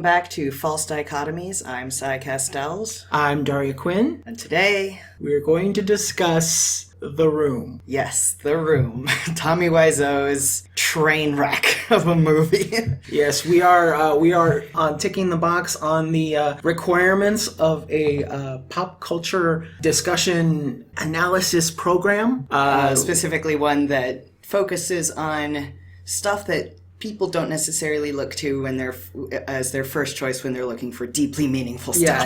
back to False Dichotomies. I'm Cy Castells. I'm Daria Quinn. And today, we're going to discuss The Room. Yes, The Room. Tommy Wiseau's train wreck of a movie. Yes, we are ticking the box on the requirements of a pop culture discussion analysis program. Specifically one that focuses on stuff that people don't necessarily look to when they're as their first choice when they're looking for deeply meaningful stuff.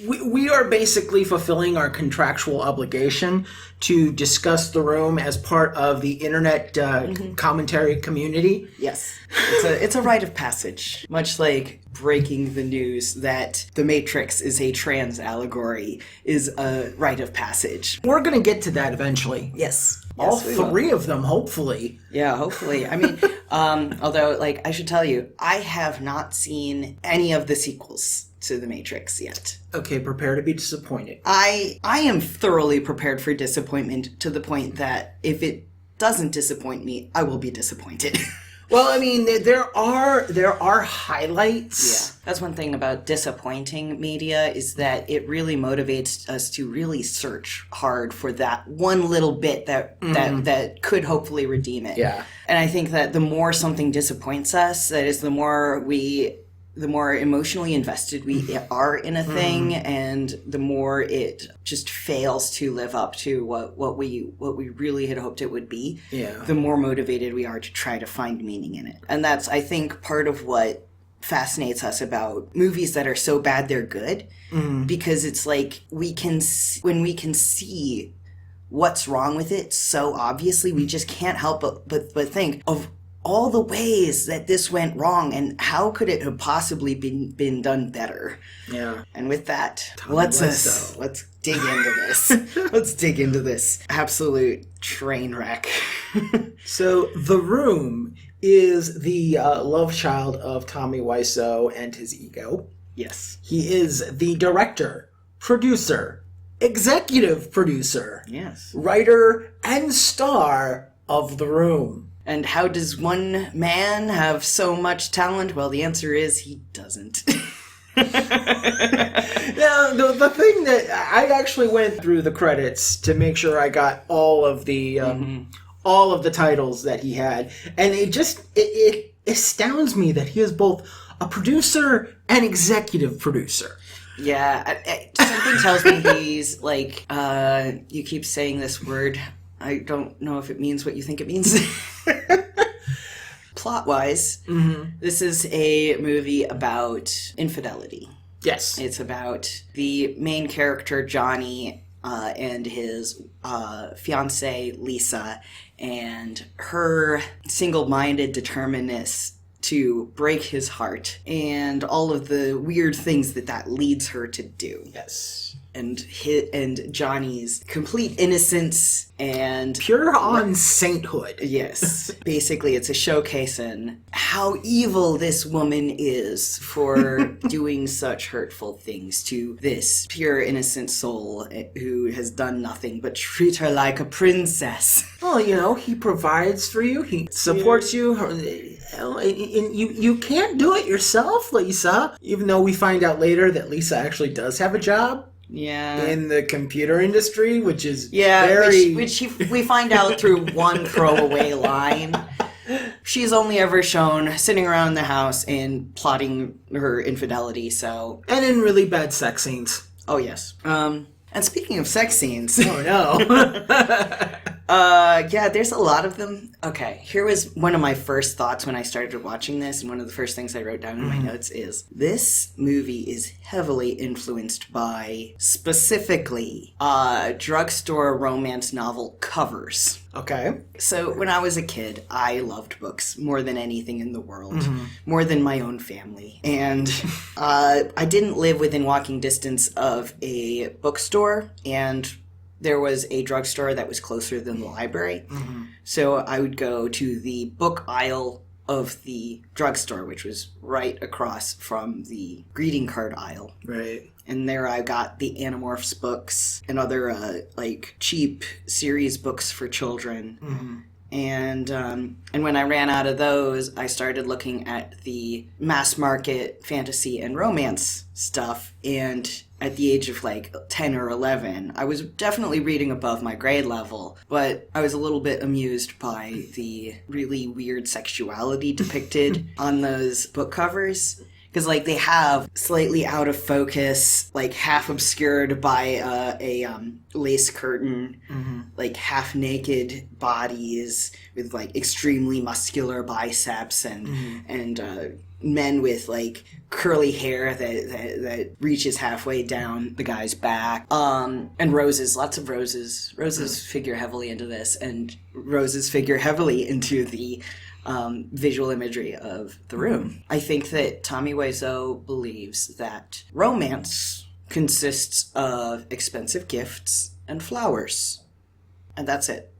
We are basically fulfilling our contractual obligation to discuss The Room as part of the internet commentary community. Yes, it's a rite of passage, much like breaking the news that The Matrix is a trans allegory is a rite of passage. We're going to get to that eventually. Yes. All three of them, hopefully. Yeah, hopefully. I mean, although, I should tell you, I have not seen any of the sequels to The Matrix yet. Okay, prepare to be disappointed. I am thoroughly prepared for disappointment to the point that if it doesn't disappoint me, I will be disappointed. Well, I mean, there are highlights. Yeah, that's one thing about disappointing media is that it really motivates us to really search hard for that one little bit that could hopefully redeem it. Yeah, and I think that the more something disappoints us, that is, the more emotionally invested we are in a thing, and the more it just fails to live up to what we really had hoped it would be, the more motivated we are to try to find meaning in it. And that's, I think, part of what fascinates us about movies that are so bad they're good, because it's like when we can see what's wrong with it so obviously, we just can't help but think of all the ways that this went wrong and how could it have possibly been done better. Yeah. And with that, let's dig into this. Let's dig into this absolute train wreck. So The Room is the love child of Tommy Wiseau and his ego. Yes. He is the director, producer, executive producer, yes, writer, and star of The Room. And how does one man have so much talent? Well, the answer is he doesn't. Now, the thing that I actually went through the credits to make sure I got all of the titles that he had, and it astounds me that he is both a producer and executive producer. Yeah, something tells me he's like, you keep saying this word. I don't know if it means what you think it means. Plot-wise, this is a movie about infidelity. Yes. It's about the main character, Johnny, and his fiancée, Lisa, and her single-minded determinedness to break his heart, and all of the weird things that leads her to do. Yes. And Johnny's complete innocence and pure on sainthood. Yes. Basically, it's a showcase in how evil this woman is for doing such hurtful things to this pure innocent soul who has done nothing but treat her like a princess. Well, he provides for you. He supports you. You can't do it yourself, Lisa. Even though we find out later that Lisa actually does have a job. Yeah. In the computer industry, which is which we find out through one throwaway line. She's only ever shown sitting around the house and plotting her infidelity, so... And in really bad sex scenes. Oh, yes. And speaking of sex scenes... Oh, no. Yeah, there's a lot of them. Okay, here was one of my first thoughts when I started watching this, and one of the first things I wrote down in my notes is, this movie is heavily influenced by, specifically, drugstore romance novel covers. Okay. So, when I was a kid, I loved books more than anything in the world, more than my own family. And I didn't live within walking distance of a bookstore, and there was a drugstore that was closer than the library. So I would go to the book aisle of the drugstore, which was right across from the greeting card aisle. Right. And there I got the Animorphs books and other cheap series books for children. And when I ran out of those, I started looking at the mass market fantasy and romance stuff. And at the age of like 10 or 11, I was definitely reading above my grade level, but I was a little bit amused by the really weird sexuality depicted on those book covers. Because, like, they have slightly out of focus, like, half obscured by a lace curtain, like, half-naked bodies with, like, extremely muscular biceps and men with, like, curly hair that reaches halfway down the guy's back. And roses, lots of roses. Roses figure heavily into this, and roses figure heavily into the visual imagery of the room. I think that Tommy Wiseau believes that romance consists of expensive gifts and flowers. And that's it.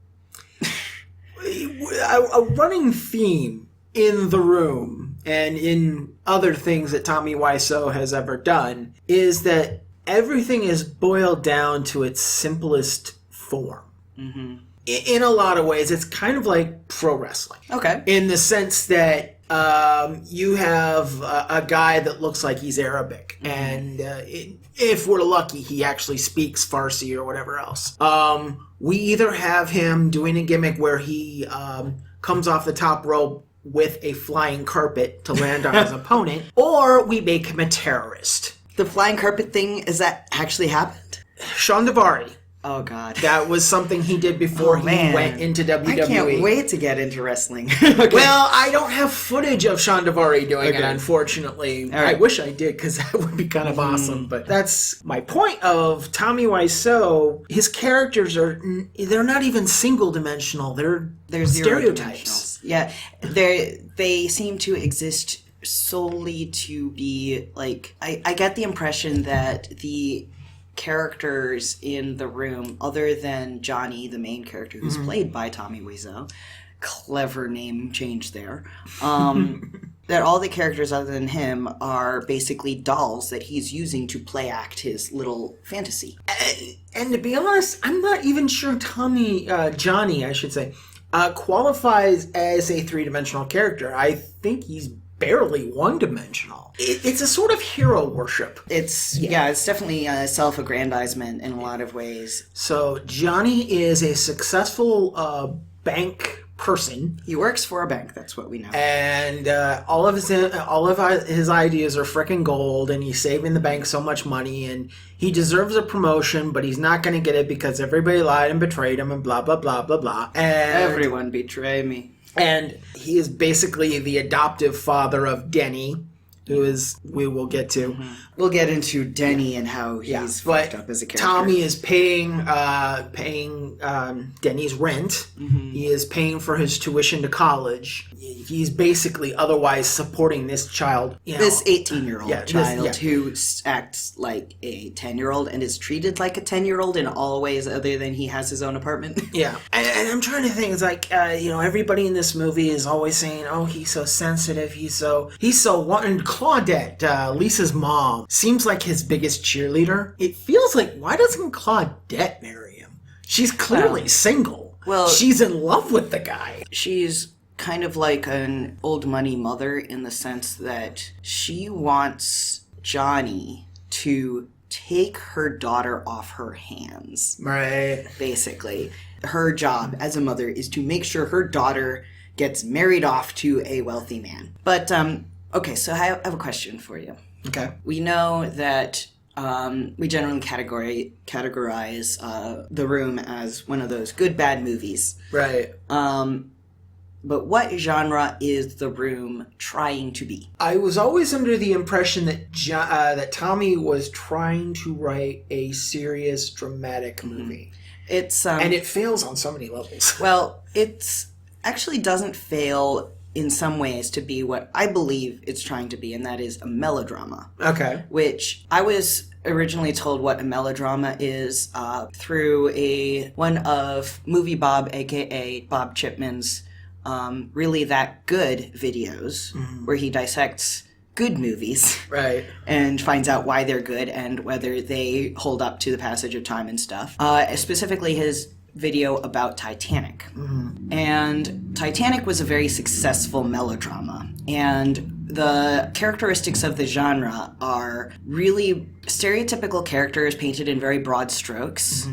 A running theme in The Room and in other things that Tommy Wiseau has ever done is that everything is boiled down to its simplest form. In a lot of ways, it's kind of like pro wrestling. Okay. In the sense that you have a guy that looks like he's Arabic. And if we're lucky, he actually speaks Farsi or whatever else. We either have him doing a gimmick where he comes off the top rope with a flying carpet to land on his opponent, or we make him a terrorist. The flying carpet thing, has that actually happened? Sean Davari. Oh, God. That was something he did before he went into WWE. I can't wait to get into wrestling. Okay. Well, I don't have footage of Sean Davari doing it, unfortunately. Right. I wish I did, because that would be kind of awesome. But that's my point of Tommy Wiseau. His characters they're not even single-dimensional. They're stereotypes. Yeah, they seem to exist solely to be, like... I get the impression that the characters in The Room, other than Johnny, the main character, who's played by Tommy Wiseau, clever name change there, that all the characters other than him are basically dolls that he's using to play act his little fantasy. And to be honest, I'm not even sure Johnny, I should say, qualifies as a three-dimensional character. I think he's barely one-dimensional. It's a sort of hero worship. It's definitely a self-aggrandizement in a lot of ways. So Johnny is a successful bank person. He works for a bank, that's what we know. And all of his ideas are frickin' gold, and he's saving the bank so much money, and he deserves a promotion, but he's not going to get it because everybody lied and betrayed him and blah, blah, blah, blah, blah. And everyone betray me. And he is basically the adoptive father of Denny, who is, we will get to. We'll get into Denny and how he's fucked up as a character. Tommy is paying Denny's rent. He is paying for his tuition to college. He's basically otherwise supporting this child. This 18-year-old child who acts like a 10-year-old and is treated like a 10-year-old in all ways other than he has his own apartment. Yeah. And I'm trying to think, it's like, everybody in this movie is always saying, oh, he's so sensitive, he's so and Claudette, Lisa's mom, seems like his biggest cheerleader. It feels like, why doesn't Claudette marry him? She's clearly single. Well, she's in love with the guy. She's kind of like an old money mother in the sense that she wants Johnny to take her daughter off her hands. Right. Basically. Her job as a mother is to make sure her daughter gets married off to a wealthy man. But, okay, so I have a question for you. Okay. We know that we generally categorize The Room as one of those good, bad movies. Right. But what genre is The Room trying to be? I was always under the impression that that Tommy was trying to write a serious, dramatic movie. It's and it fails on so many levels. Well, it's actually doesn't fail in some ways to be what I believe it's trying to be, and that is a melodrama. Okay. Which I was originally told what a melodrama is through one of Movie Bob, a.k.a. Bob Chipman's Really That Good videos, where he dissects good movies. Right. And finds out why they're good and whether they hold up to the passage of time and stuff. Specifically his video about Titanic. And Titanic was a very successful melodrama. And the characteristics of the genre are really stereotypical characters painted in very broad strokes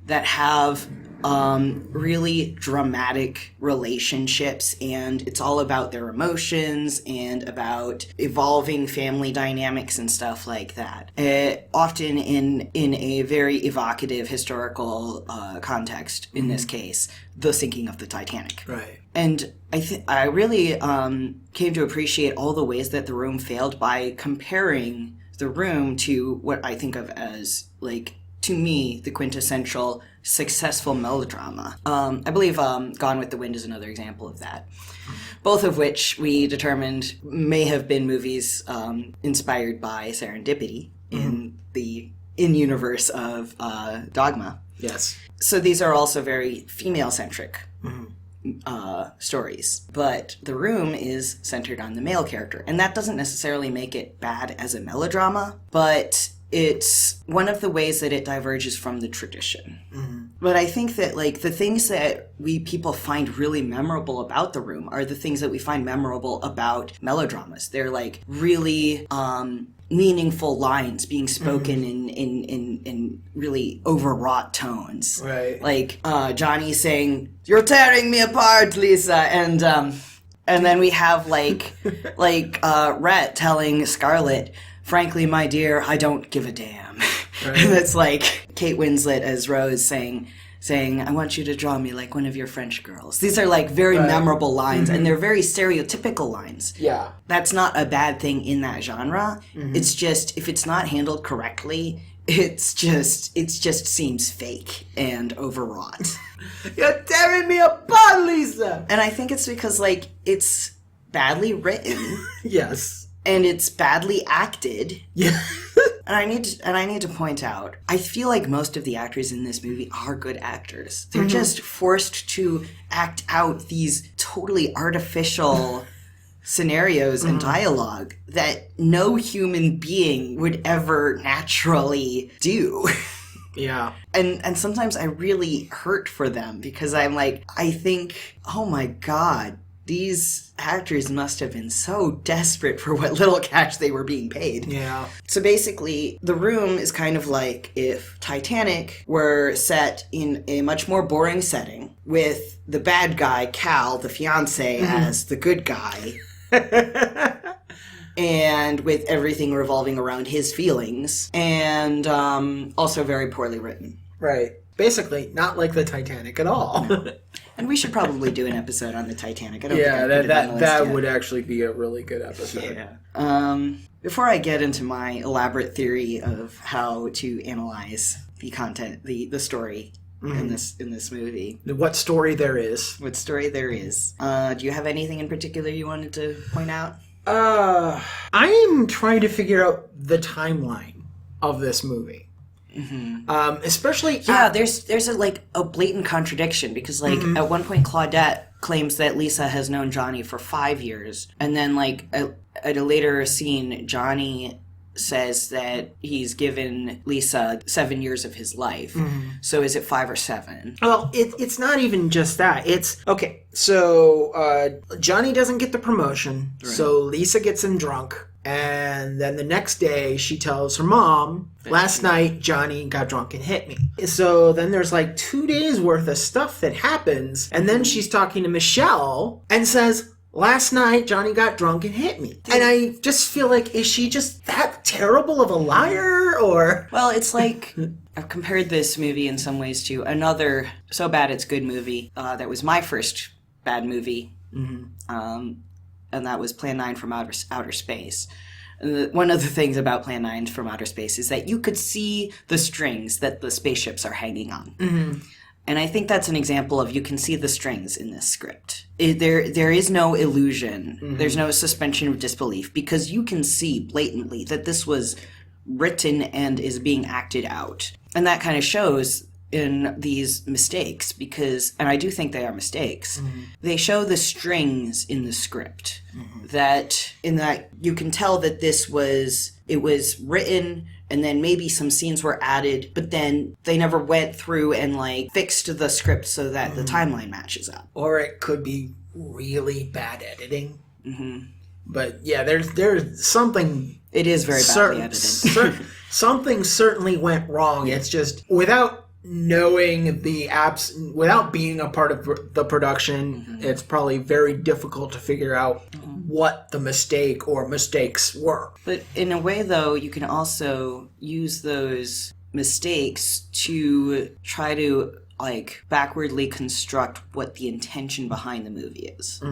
that have really dramatic relationships, and it's all about their emotions and about evolving family dynamics and stuff like that. Often in a very evocative historical context, in this case, the sinking of the Titanic. Right. And I really came to appreciate all the ways that The Room failed by comparing The Room to what I think of as, like, to me, the quintessential successful melodrama. I believe Gone with the Wind is another example of that. Both of which we determined may have been movies inspired by serendipity in the in-universe of Dogma. Yes. So these are also very female-centric stories. But The Room is centered on the male character. And that doesn't necessarily make it bad as a melodrama, but it's one of the ways that it diverges from the tradition. But I think that, like, the things that people find really memorable about The Room are the things that we find memorable about melodramas. They're, like, really meaningful lines being spoken in really overwrought tones. Right. Like Johnny saying, "You're tearing me apart, Lisa," and then we have Rhett telling Scarlett, "Frankly, my dear, I don't give a damn." Right. And it's like Kate Winslet as Rose saying, "I want you to draw me like one of your French girls." These are like very memorable lines, and they're very stereotypical lines. Yeah. That's not a bad thing in that genre. It's just, if it's not handled correctly, it just seems fake and overwrought. You're tearing me apart, Lisa! And I think it's because, like, it's badly written. Yes. And it's badly acted. Yeah. And I need to point out, I feel like most of the actors in this movie are good actors. They're just forced to act out these totally artificial scenarios and dialogue that no human being would ever naturally do. Yeah. And sometimes I really hurt for them because I'm like, I think, oh my God, these actors must have been so desperate for what little cash they were being paid. Yeah. So basically, The Room is kind of like if Titanic were set in a much more boring setting with the bad guy, Cal, the fiancé, as the good guy. And with everything revolving around his feelings. And also very poorly written. Right. Basically, not like the Titanic at all. No. And we should probably do an episode on the Titanic. I don't think I put it on the list that yet. would actually be a really good episode. Yeah. Before I get into my elaborate theory of how to analyze the content, the story in this movie, What story there is. do you have anything in particular you wanted to point out? I'm trying to figure out the timeline of this movie. Especially there's a blatant contradiction because at one point Claudette claims that Lisa has known Johnny for 5 years, and then at a later scene Johnny says that he's given Lisa 7 years of his life. So is it 5 or 7? Well, it's not even just that. It's okay. So Johnny doesn't get the promotion, so Lisa gets him drunk. And then the next day, she tells her mom, "Last night, Johnny got drunk and hit me." So then there's 2 days worth of stuff that happens. And then she's talking to Michelle and says, "Last night, Johnny got drunk and hit me." And I just feel like, is she just that terrible of a liar? Or... Well, it's like... I've compared this movie in some ways to another So Bad It's Good movie that was my first bad movie. And that was Plan 9 from Outer Space. And one of the things about Plan 9 from Outer Space is that you could see the strings that the spaceships are hanging on. And I think that's an example of you can see the strings in this script. There is no illusion. There's no suspension of disbelief because you can see blatantly that this was written and is being acted out. And that kind of shows in these mistakes because, and I do think they are mistakes, they show the strings in the script that you can tell that it was written and then maybe some scenes were added, but then they never went through and like fixed the script so that the timeline matches up. Or it could be really bad editing. Mm-hmm. But yeah, there's something. It is very badly edited. Something certainly went wrong. It's just without knowing without being a part of the production, it's probably very difficult to figure out what the mistake or mistakes were. But in a way, though, you can also use those mistakes to try to like backwardly construct what the intention behind the movie is.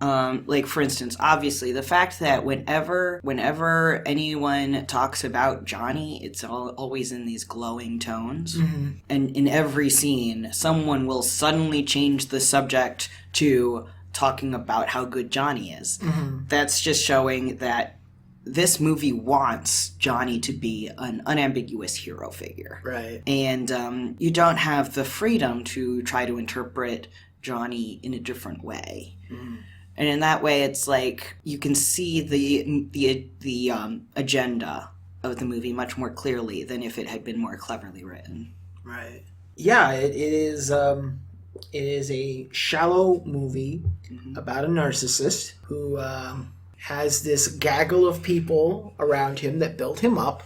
Like, for instance, obviously the fact that whenever anyone talks about Johnny, it's always in these glowing tones, and in every scene someone will suddenly change the subject to talking about how good Johnny is. That's just showing that this movie wants Johnny to be an unambiguous hero figure. Right. And you don't have the freedom to try to interpret Johnny in a different way. And in that way, it's like you can see the agenda of the movie much more clearly than if it had been more cleverly written. Right. Yeah, it is a shallow movie about a narcissist who has this gaggle of people around him that build him up.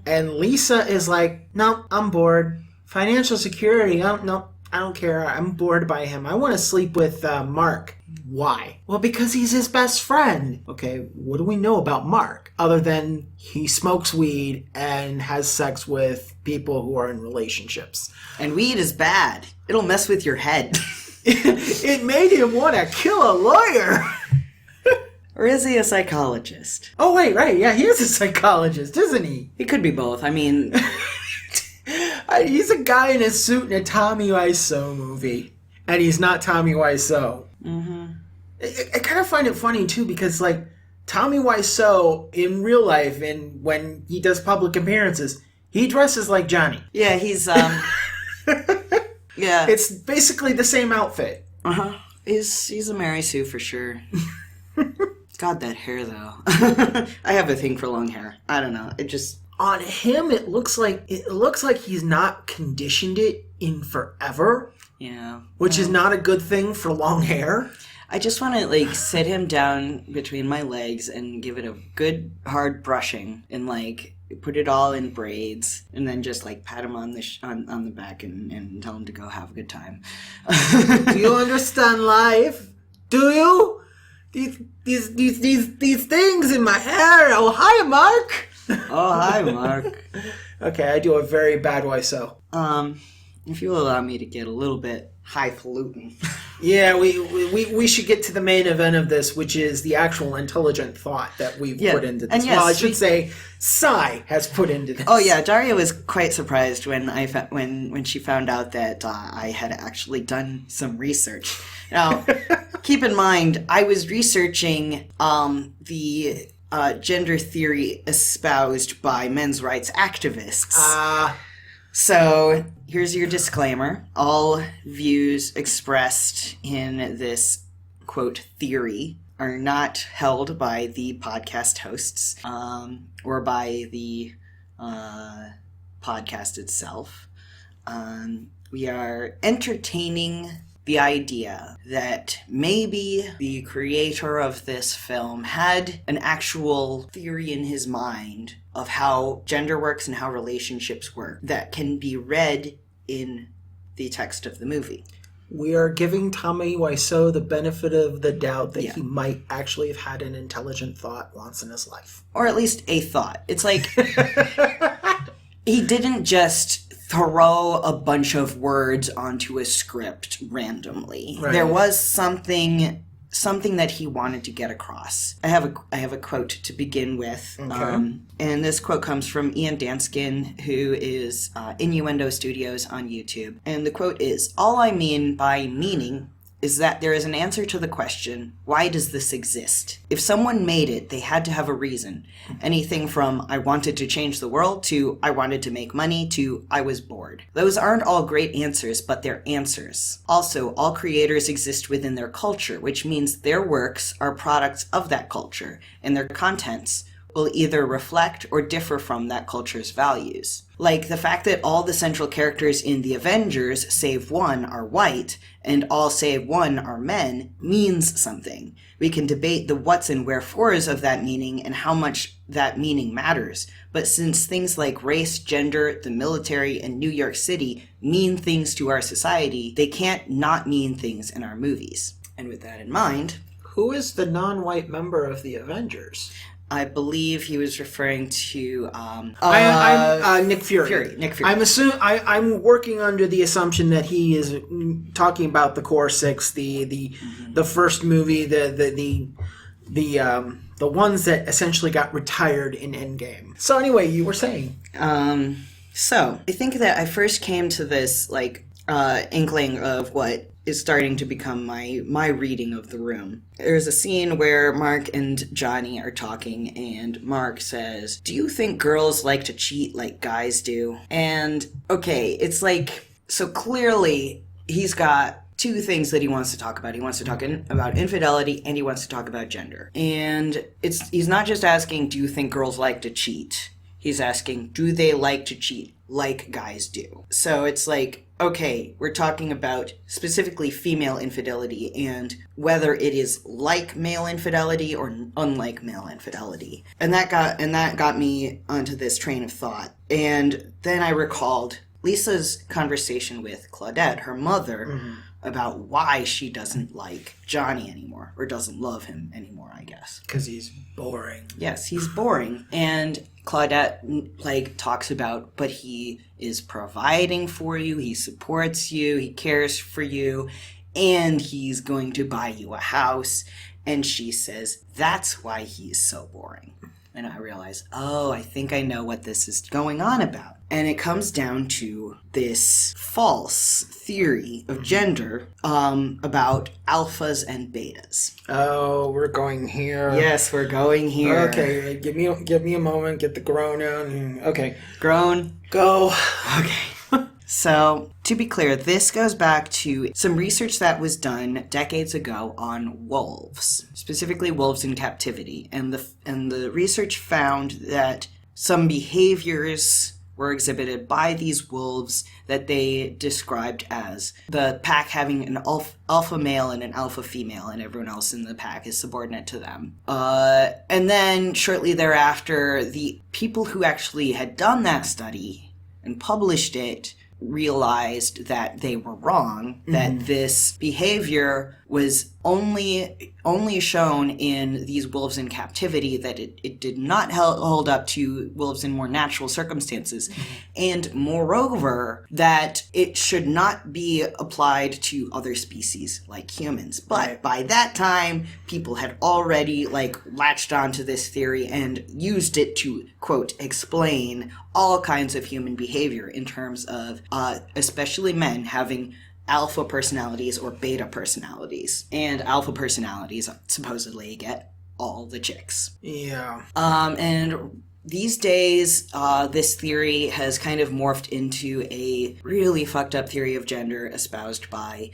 And Lisa is like, no, I'm bored. Financial security, no, I don't care. I'm bored by him. I want to sleep with Mark. Why? Well, because he's his best friend. Okay, what do we know about Mark? Other than he smokes weed and has sex with people who are in relationships. And weed is bad. It'll mess with your head. It made him want to kill a lawyer. Or is he a psychologist? Oh, wait, right. Yeah, he is a psychologist, isn't he? He could be both. I mean... He's a guy in a suit in a Tommy Wiseau movie. And he's not Tommy Wiseau. I kind of find it funny, too, because, like, Tommy Wiseau, in real life, and when he does public appearances, he dresses like Johnny. Yeah, he's, yeah. It's basically the same outfit. He's a Mary Sue for sure. God, that hair, though. I have a thing for long hair. I don't know. It just... On him, it looks like he's not conditioned it in forever. Yeah. Which is not a good thing for long hair. I just want to, like, sit him down between my legs and give it a good hard brushing and, like, put it all in braids and then just, like, pat him on the on the back and tell him to go have a good time. Do you understand life? Do you? These things in my hair. Oh, hi, Mark. Oh, hi, Mark. Okay, I do a very bad Wiseau. If you'll allow me to get a little bit highfalutin. Yeah, we should get to the main event of this, which is the actual intelligent thought that we've put into this. And yes, well, I should say, Sai has put into this. Oh yeah, Daria was quite surprised when when she found out that I had actually done some research. Now, keep in mind, I was researching the gender theory espoused by men's rights activists. So, here's your disclaimer. All views expressed in this, quote, theory are not held by the podcast hosts or by the podcast itself. We are entertaining the idea that maybe the creator of this film had an actual theory in his mind of how gender works and how relationships work that can be read in the text of the movie. We are giving Tommy Wiseau the benefit of the doubt that he might actually have had an intelligent thought once in his life. Or at least a thought. It's like, he didn't just throw a bunch of words onto a script randomly. Right. There was something that he wanted to get across. I have a quote to begin with. Okay. And this quote comes from Ian Danskin, who is Innuendo Studios on YouTube. And the quote is, "All I mean by meaning is that there is an answer to the question, why does this exist? If someone made it, they had to have a reason. Anything from, I wanted to change the world, to, I wanted to make money, to, I was bored. Those aren't all great answers, but they're answers. Also, all creators exist within their culture, which means their works are products of that culture, and their contents, will either reflect or differ from that culture's values. Like the fact that all the central characters in the Avengers, save one, are white, and all save one are men, means something. We can debate the what's and wherefores of that meaning and how much that meaning matters. But since things like race, gender, the military, and New York City mean things to our society, they can't not mean things in our movies. And with that in mind... Who is the non-white member of the Avengers? I believe he was referring to Nick Fury. Nick Fury. I'm working under the assumption that he is talking about the Core Six, the first movie, the ones that essentially got retired in Endgame. So anyway, you were saying. So I think that I first came to this inkling of what is starting to become my reading of the room. There's a scene where Mark and Johnny are talking, and Mark says, "Do you think girls like to cheat like guys do?" And, okay, it's like, so clearly he's got two things that he wants to talk about. He wants to talk about infidelity, and he wants to talk about gender. And he's not just asking, do you think girls like to cheat? He's asking, do they like to cheat like guys do? So it's like, okay, we're talking about specifically female infidelity and whether it is like male infidelity or unlike male infidelity. And that got me onto this train of thought. And then I recalled Lisa's conversation with Claudette, her mother, about why she doesn't like Johnny anymore, or doesn't love him anymore, I guess. Because he's boring. Yes, he's boring. And Claudette, talks about, but he is providing for you, he supports you, he cares for you, and he's going to buy you a house. And she says, that's why he's so boring. And I realize, I think I know what this is going on about. And it comes down to this false theory of gender about alphas and betas. Oh, we're going here. Yes, we're going here. Okay, give me a moment, get the groan on. Okay. Groan. Go. Okay. So, to be clear, this goes back to some research that was done decades ago on wolves, specifically wolves in captivity. And the research found that some behaviors were exhibited by these wolves that they described as the pack having an alpha male and an alpha female, and everyone else in the pack is subordinate to them. And then shortly thereafter, the people who actually had done that study and published it realized that they were wrong, that this behavior was only shown in these wolves in captivity, that it did not hold up to wolves in more natural circumstances, and moreover, that it should not be applied to other species like humans. But by that time, people had already latched onto this theory and used it to, quote, explain all kinds of human behavior in terms of especially men having alpha personalities or beta personalities. And alpha personalities supposedly get all the chicks. Yeah. And these days, this theory has kind of morphed into a really fucked up theory of gender espoused by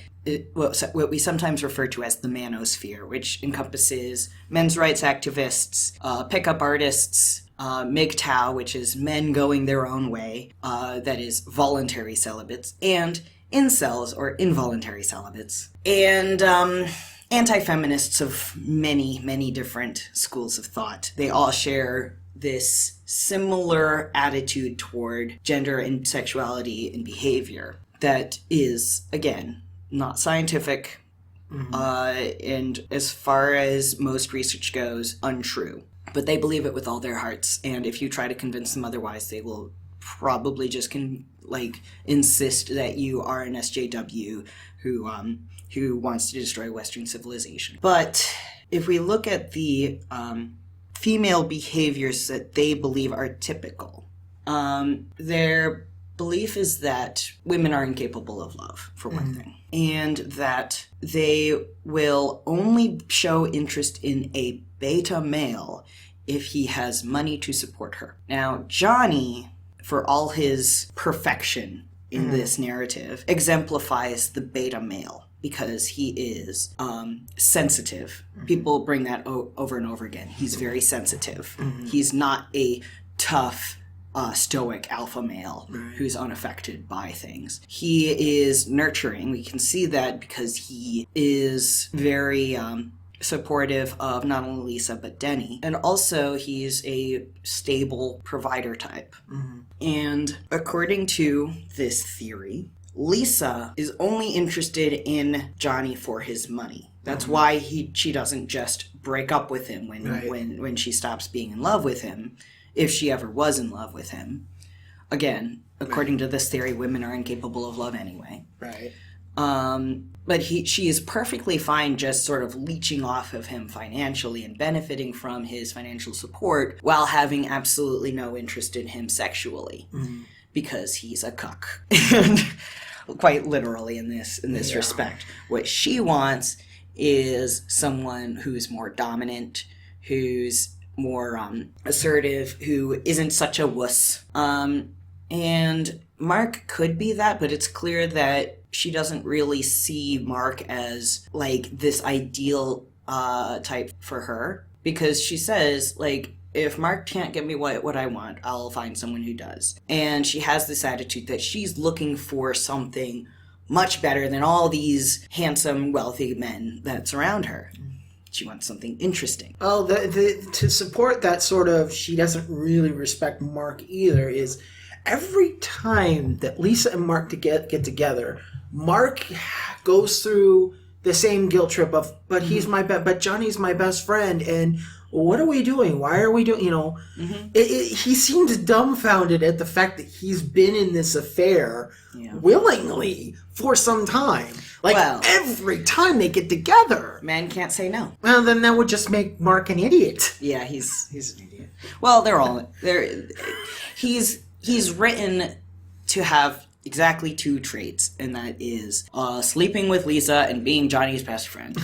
what we sometimes refer to as the Manosphere, which encompasses men's rights activists, pickup artists, MGTOW, which is men going their own way, that is voluntary celibates, and incels, or involuntary celibates, and anti-feminists of many, many different schools of thought. They all share this similar attitude toward gender and sexuality and behavior that is, again, not scientific, and as far as most research goes, untrue. But they believe it with all their hearts, and if you try to convince them otherwise, they will probably just insist that you are an SJW who wants to destroy Western civilization. But if we look at the female behaviors that they believe are typical, their belief is that women are incapable of love, for one thing, and that they will only show interest in a beta male if he has money to support her. Now, Johnny, for all his perfection in this narrative, exemplifies the beta male. because he is sensitive. People bring that over and over again. He's very sensitive. He's not a tough, stoic alpha male who's unaffected by things. He is nurturing. We can see that because he is very supportive of not only Lisa but Denny. And also he's a stable provider type. And according to this theory, Lisa is only interested in Johnny for his money. That's why she doesn't just break up with him when she stops being in love with him, if she ever was in love with him. Again, according to this theory, women are incapable of love anyway. Right. But she is perfectly fine just sort of leeching off of him financially and benefiting from his financial support while having absolutely no interest in him sexually. Because he's a cuck. And quite literally in this respect. What she wants is someone who's more dominant, who's more assertive, who isn't such a wuss. And Mark could be that, but it's clear that she doesn't really see Mark as like this ideal type for her, because she says, like, if Mark can't give me what I want, I'll find someone who does. And she has this attitude that she's looking for something much better than all these handsome, wealthy men that surround her. She wants something interesting. Well, to support that sort of, she doesn't really respect Mark either, is every time that Lisa and Mark get together, Mark goes through the same guilt trip of, but he's but Johnny's my best friend, and what are we doing? Why are we doing, he seems dumbfounded at the fact that he's been in this affair willingly for some time. Like, every time they get together. Man can't say no. Well, then that would just make Mark an idiot. Yeah, he's an idiot. Well, he's written to have exactly two traits, and that is sleeping with Lisa and being Johnny's best friend.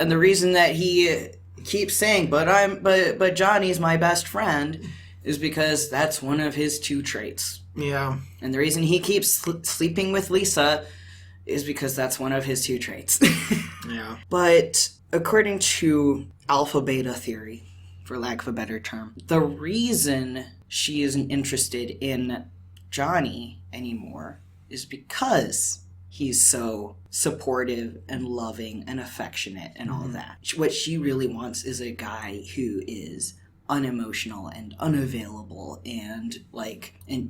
And the reason that he keeps saying, but Johnny's my best friend, is because that's one of his two traits. Yeah. And the reason he keeps sleeping with Lisa is because that's one of his two traits. Yeah. But according to alpha beta theory, for lack of a better term, the reason she isn't interested in Johnny anymore is because he's so supportive and loving and affectionate and all that. What she really wants is a guy who is unemotional and unavailable and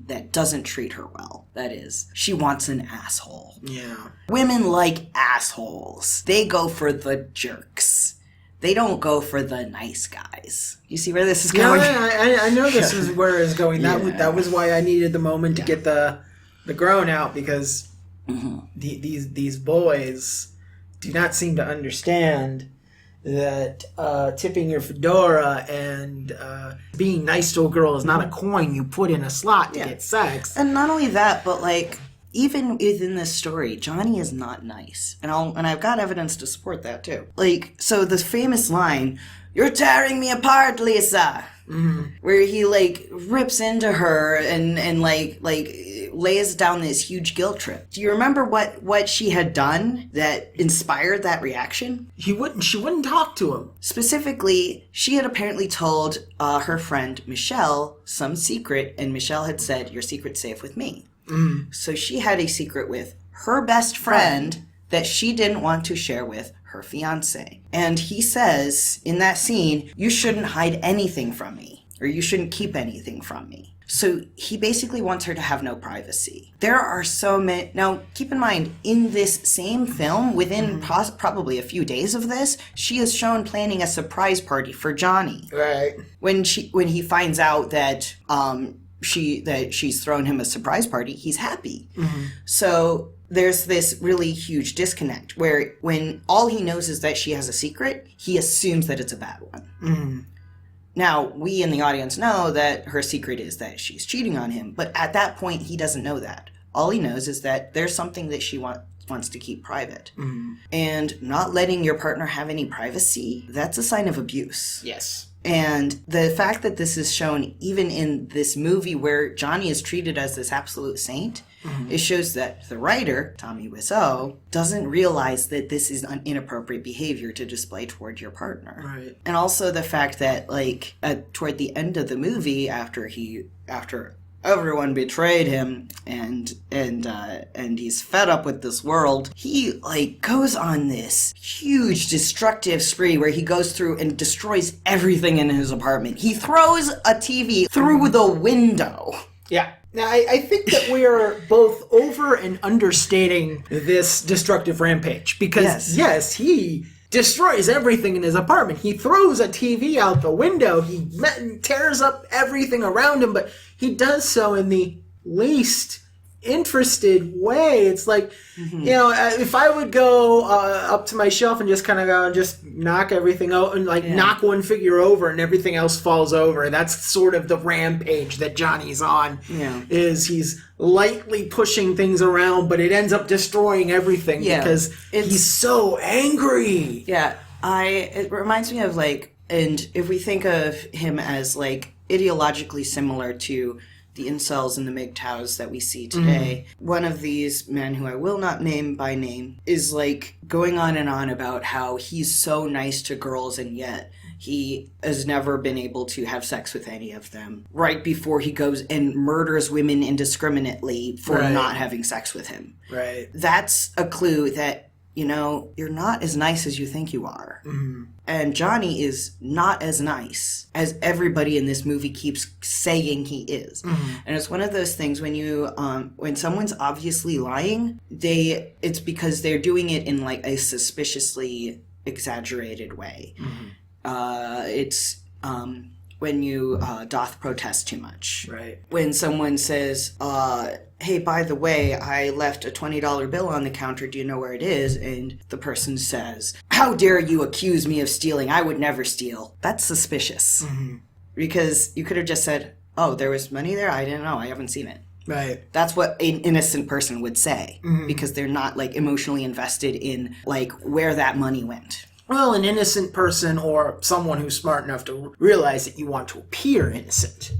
that doesn't treat her well. That is, she wants an asshole. Yeah. Women like assholes. They go for the jerks. They don't go for the nice guys. You see where this is going? Yeah, I know this is where it's going. That was why I needed the moment to get the groan out, because these boys do not seem to understand that tipping your fedora and being nice to a girl is not a coin you put in a slot to get sex. And not only that, but even within this story, Johnny is not nice. And I've got evidence to support that too. So the famous line, "You're tearing me apart, Lisa," where he rips into her and lays down this huge guilt trip. Do you remember what she had done that inspired that reaction? She wouldn't talk to him. Specifically, she had apparently told her friend Michelle some secret, and Michelle had said, "Your secret's safe with me." So she had a secret with her best friend that she didn't want to share with her fiance. And he says in that scene, "You shouldn't hide anything from me, or you shouldn't keep anything from me." So he basically wants her to have no privacy. There are so many. Now, keep in mind, in this same film, within probably a few days of this, she is shown planning a surprise party for Johnny. Right. When he finds out that she's thrown him a surprise party, he's happy. So there's this really huge disconnect where when all he knows is that she has a secret, he assumes that it's a bad one. Now, we in the audience know that her secret is that she's cheating on him, but at that point, he doesn't know that. All he knows is that there's something that she wants wants to keep private. And not letting your partner have any privacy, that's a sign of abuse. Yes. And the fact that this is shown even in this movie where Johnny is treated as this absolute saint, it shows that the writer, Tommy Wiseau, doesn't realize that this is an inappropriate behavior to display toward your partner. Right. And also the fact that, like, toward the end of the movie, after everyone betrayed him and he's fed up with this world, he like goes on this huge destructive spree where he goes through and destroys everything in his apartment. He throws a TV through the window. Yeah. Now, I think that we are both over and understating this destructive rampage because, yes, he destroys everything in his apartment. He throws a TV out the window. He tears up everything around him, but he does so in the least interested way. It's like, if I would go up to my shelf and just kind of go and just knock everything out and knock one figure over and everything else falls over, that's sort of the rampage that Johnny's on. Is he's lightly pushing things around, but it ends up destroying everything because he's so angry. It reminds me of and if we think of him as ideologically similar to the incels and the MGTOWs that we see today. One of these men, who I will not name by name, is going on and on about how he's so nice to girls and yet he has never been able to have sex with any of them right before he goes and murders women indiscriminately for not having sex with him. Right. That's a clue that, you're not as nice as you think you are. And Johnny is not as nice as everybody in this movie keeps saying he is. And it's one of those things when when someone's obviously lying, it's because they're doing it in a suspiciously exaggerated way. It's when you doth protest too much. Right. When someone says, hey, by the way, I left a $20 bill on the counter. Do you know where it is? And the person says, how dare you accuse me of stealing? I would never steal. That's suspicious. Because you could have just said, oh, there was money there? I didn't know. I haven't seen it. Right. That's what an innocent person would say. Because they're not emotionally invested in where that money went. Well, an innocent person or someone who's smart enough to realize that you want to appear innocent.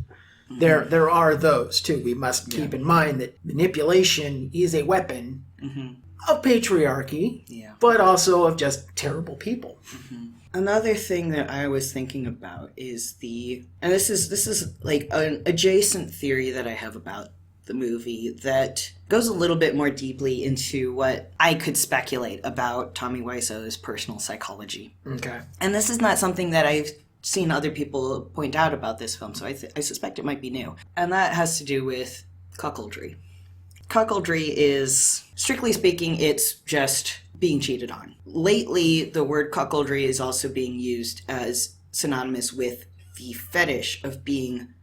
There are those, too. We must keep in mind that manipulation is a weapon of patriarchy, but also of just terrible people. Another thing that I was thinking about is and this is an adjacent theory that I have about the movie that goes a little bit more deeply into what I could speculate about Tommy Wiseau's personal psychology. Okay. And this is not something that I've seen other people point out about this film, so I suspect it might be new. And that has to do with cuckoldry. Cuckoldry is, strictly speaking, it's just being cheated on. Lately, the word cuckoldry is also being used as synonymous with the fetish of being,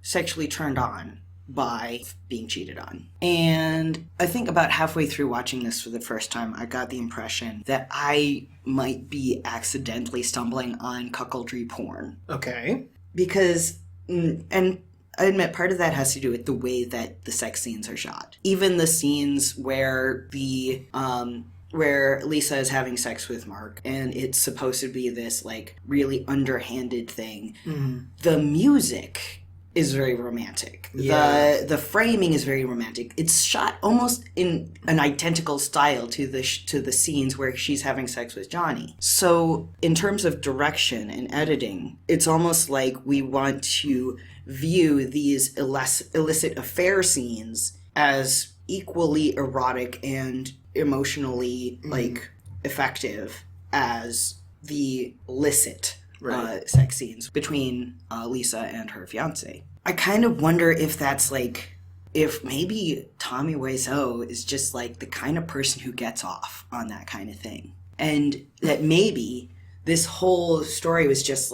sexually turned on by being cheated on. And I think about halfway through watching this for the first time, I got the impression that I might be accidentally stumbling on cuckoldry porn. Okay. Because, and I admit part of that has to do with the way that the sex scenes are shot. Even the scenes where where Lisa is having sex with Mark, and it's supposed to be this, really underhanded thing. The music is very romantic. The framing is very romantic. It's shot almost in an identical style to the scenes where she's having sex with Johnny. So in terms of direction and editing, it's almost like we want to view these illicit affair scenes as equally erotic and emotionally effective as the illicit sex scenes between Lisa and her fiance. I kind of wonder if that's if maybe Tommy Wiseau is just the kind of person who gets off on that kind of thing. And that maybe this whole story was just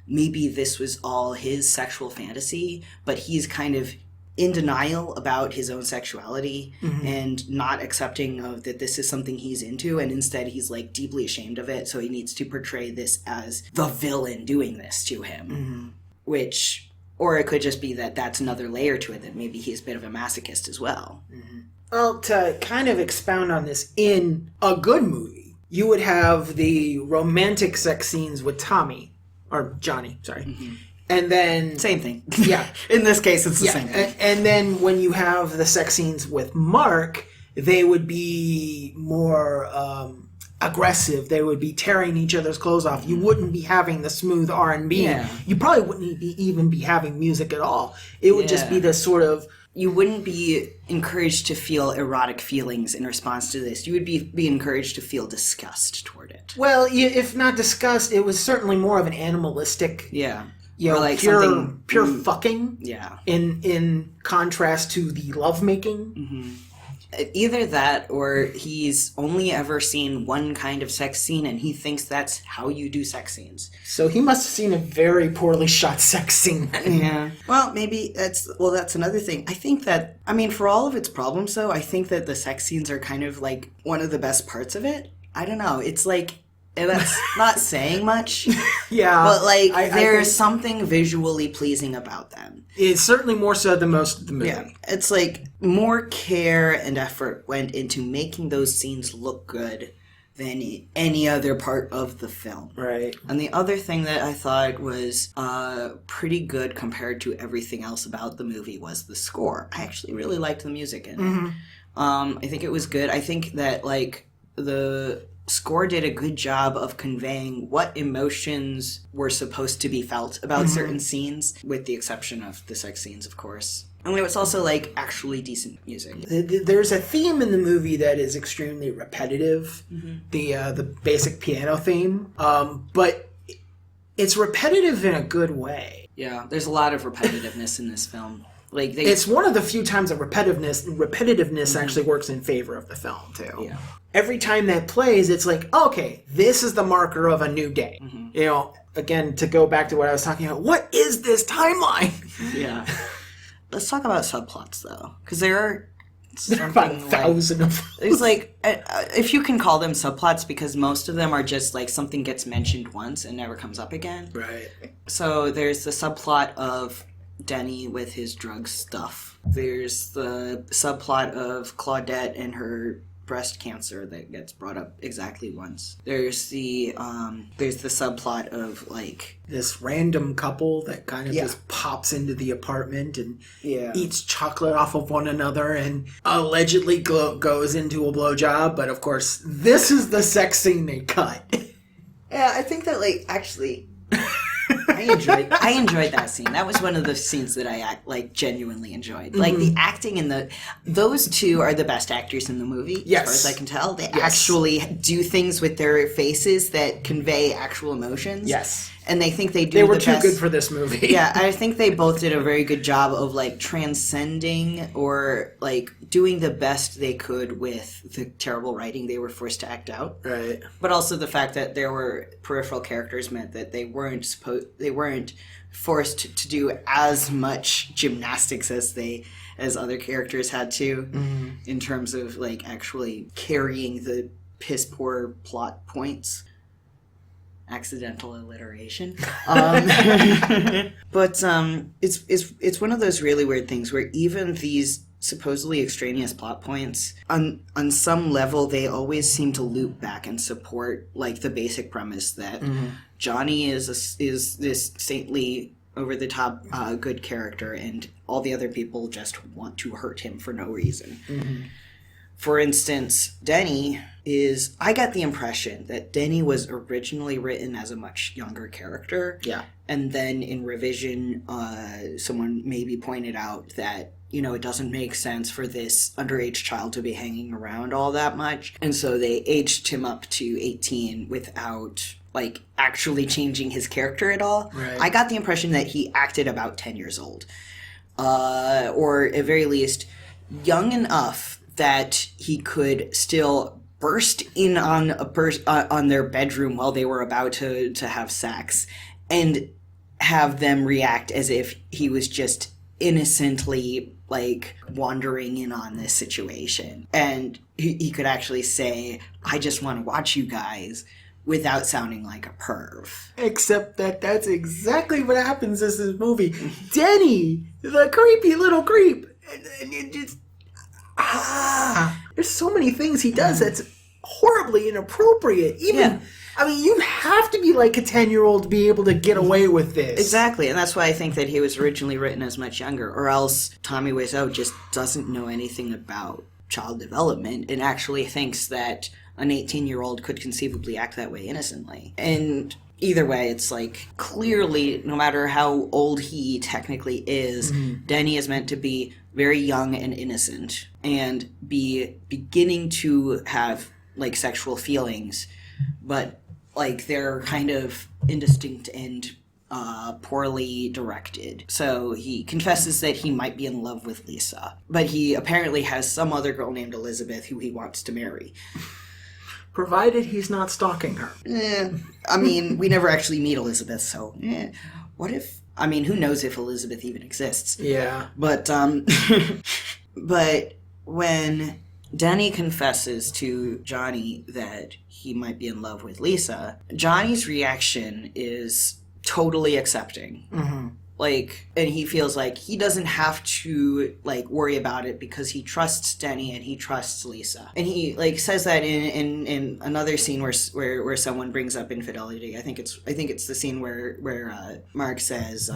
maybe this was all his sexual fantasy, but he's kind of in denial about his own sexuality and not accepting of that this is something he's into, and instead he's deeply ashamed of it, so he needs to portray this as the villain doing this to him. Or it could just be that that's another layer to it, that maybe he's a bit of a masochist as well. Well, to kind of expound on this, in a good movie, you would have the romantic sex scenes with Tommy, or Johnny, sorry. Mm-hmm. And then... Same thing. Yeah. In this case, it's the same thing. And then when you have the sex scenes with Mark, they would be more aggressive. They would be tearing each other's clothes off. You wouldn't be having the smooth R&B. Yeah. You probably wouldn't even be having music at all. It would just be this sort of... You wouldn't be encouraged to feel erotic feelings in response to this. You would be encouraged to feel disgust toward it. Well, if not disgust, it was certainly more of an animalistic... Yeah. Or like pure fucking. Yeah. In contrast to the lovemaking. Mm-hmm. Either that, or he's only ever seen one kind of sex scene, and he thinks that's how you do sex scenes. So he must have seen a very poorly shot sex scene. Yeah. Well, maybe that's another thing. I think that, for all of its problems, though, I think that the sex scenes are kind of like one of the best parts of it. I don't know. It's like... And that's not saying much. Yeah. But, there's something visually pleasing about them. It's certainly more so than most of the movie. Yeah. It's like more care and effort went into making those scenes look good than any other part of the film. Right. And the other thing that I thought was pretty good compared to everything else about the movie was the score. I actually really liked the music in it. I think it was good. I think that, the... score did a good job of conveying what emotions were supposed to be felt about certain scenes, with the exception of the sex scenes, of course. And it was also, actually decent music. There's a theme in the movie that is extremely repetitive, the basic piano theme, but it's repetitive in a good way. Yeah, there's a lot of repetitiveness in this film. It's one of the few times that repetitiveness actually works in favor of the film, too. Yeah. Every time that plays, it's like, okay, this is the marker of a new day. Again, to go back to what I was talking about, what is this timeline? Yeah. Let's talk about subplots, though. Because there are about 1,000 of them. There's if you can call them subplots, because most of them are just something gets mentioned once and never comes up again. Right. So there's the subplot of Denny with his drug stuff. There's the subplot of Claudette and her breast cancer that gets brought up exactly once. There's the subplot of this random couple that kind of just pops into the apartment and eats chocolate off of one another and allegedly goes into a blowjob, but of course this is the sex scene they cut. Yeah, I think that actually I enjoyed that scene. That was one of the scenes that I genuinely enjoyed. The acting in those two are the best actors in the movie, as far as I can tell. They actually do things with their faces that convey actual emotions. Yes. And they think they do. They were too good for this movie. Yeah, I think they both did a very good job of transcending or doing the best they could with the terrible writing they were forced to act out. Right. But also the fact that there were peripheral characters meant that they weren't forced to do as much gymnastics as other characters had to, in terms of actually carrying the piss poor plot points. Accidental alliteration. But it's one of those really weird things where even these supposedly extraneous plot points, on some level, they always seem to loop back and support the basic premise that Johnny is this saintly, over the top good character, and all the other people just want to hurt him for no reason. For instance, Denny I got the impression that Denny was originally written as a much younger character. Yeah. And then in revision, someone maybe pointed out that, it doesn't make sense for this underage child to be hanging around all that much. And so they aged him up to 18 without, actually changing his character at all. Right. I got the impression that he acted about 10 years old. Or at very least, young enough that he could still burst in on their bedroom while they were about to have sex and have them react as if he was just innocently wandering in on this situation, and he could actually say, I just want to watch you guys, without sounding like a perv. Except that's exactly what happens in this movie. Denny, the creepy little creep, and it just There's so many things he does that's horribly inappropriate. Even, I mean, you have to be like a 10-year-old to be able to get away with this. Exactly, and that's why I think that he was originally written as much younger, or else Tommy Wiseau just doesn't know anything about child development and actually thinks that an 18-year-old could conceivably act that way innocently. And either way, it's like, clearly, no matter how old he technically is, Denny is meant to be very young and innocent and be beginning to have, like, sexual feelings, but, like, they're kind of indistinct and poorly directed. So he confesses that he might be in love with Lisa, but he apparently has some other girl named Elizabeth who he wants to marry. Provided he's not stalking her. I mean, we never actually meet Elizabeth, so what if... I mean, who knows if Elizabeth even exists? Yeah. But, but when Denny confesses to Johnny that he might be in love with Lisa, Johnny's reaction is totally accepting. Like, and he feels like he doesn't have to, like, worry about it because he trusts Denny and he trusts Lisa. And he, like, says that in another scene where someone brings up infidelity. I think it's the scene where Mark says,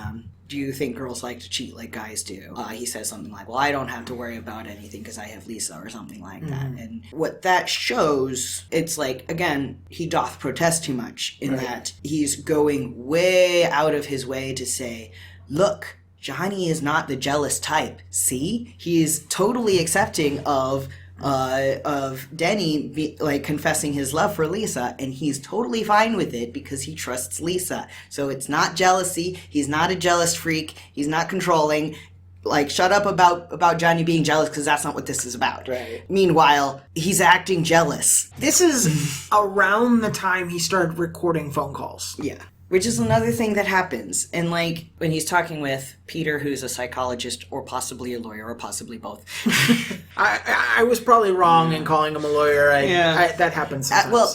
do you think girls like to cheat like guys do? He says something like, well, I don't have to worry about anything because I have Lisa, or something like that. And what that shows, it's like, again, he doth protest too much in that he's going way out of his way to say, look, Johnny is not the jealous type. See? He is totally accepting of Denny confessing his love for Lisa, and he's totally fine with it because he trusts Lisa. So it's not jealousy. He's not a jealous freak. He's not controlling. Like, shut up about Johnny being jealous, because that's not what this is about. Right. Meanwhile, he's acting jealous. This is around the time he started recording phone calls. Yeah. Which is another thing that happens. And, like, when he's talking with Peter, who's a psychologist, or possibly a lawyer, or possibly both. I was probably wrong in calling him a lawyer. That happens sometimes.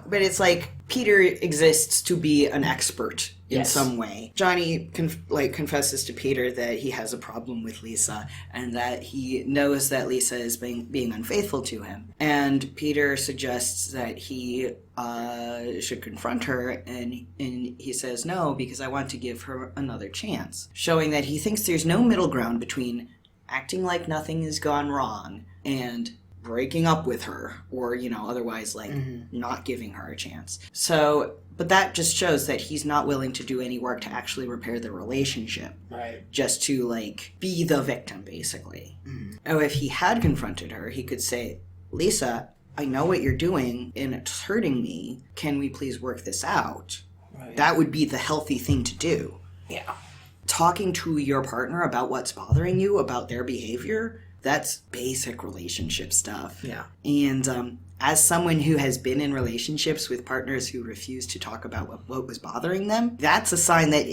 But it's like, Peter exists to be an expert in some way. Johnny confesses to Peter that he has a problem with Lisa, and that he knows that Lisa is being unfaithful to him. And Peter suggests that he should confront her, and he says no, because I want to give her another chance, showing that he thinks there's no middle ground between acting like nothing has gone wrong and breaking up with her, or, otherwise, like, not giving her a chance. So, but that just shows that he's not willing to do any work to actually repair the relationship. Right. Just to, like, be the victim, basically. Oh, if he had confronted her, he could say, Lisa, I know what you're doing, and it's hurting me. Can we please work this out? Right. That would be the healthy thing to do. Yeah. Talking to your partner about what's bothering you, about their behavior, that's basic relationship stuff. Yeah. And as someone who has been in relationships with partners who refuse to talk about what was bothering them, that's a sign that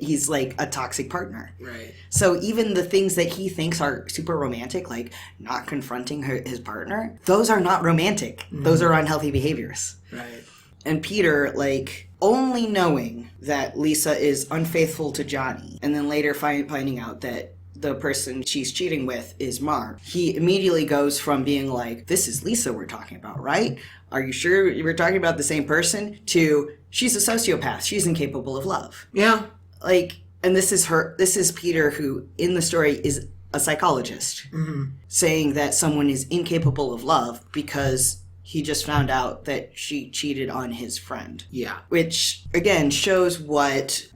he's, like, a toxic partner. Right. So even the things that he thinks are super romantic, like not confronting his partner, those are not romantic. Those are unhealthy behaviors. Right. And Peter, like, only knowing that Lisa is unfaithful to Johnny, and then later finding out that the person she's cheating with is Mark, he immediately goes from being like, this is Lisa we're talking about, right? Are you sure we're talking about the same person? To, she's a sociopath. She's incapable of love. Yeah. Like, and this is Peter, who in the story is a psychologist, saying that someone is incapable of love because he just found out that she cheated on his friend. Yeah. Which, again, shows what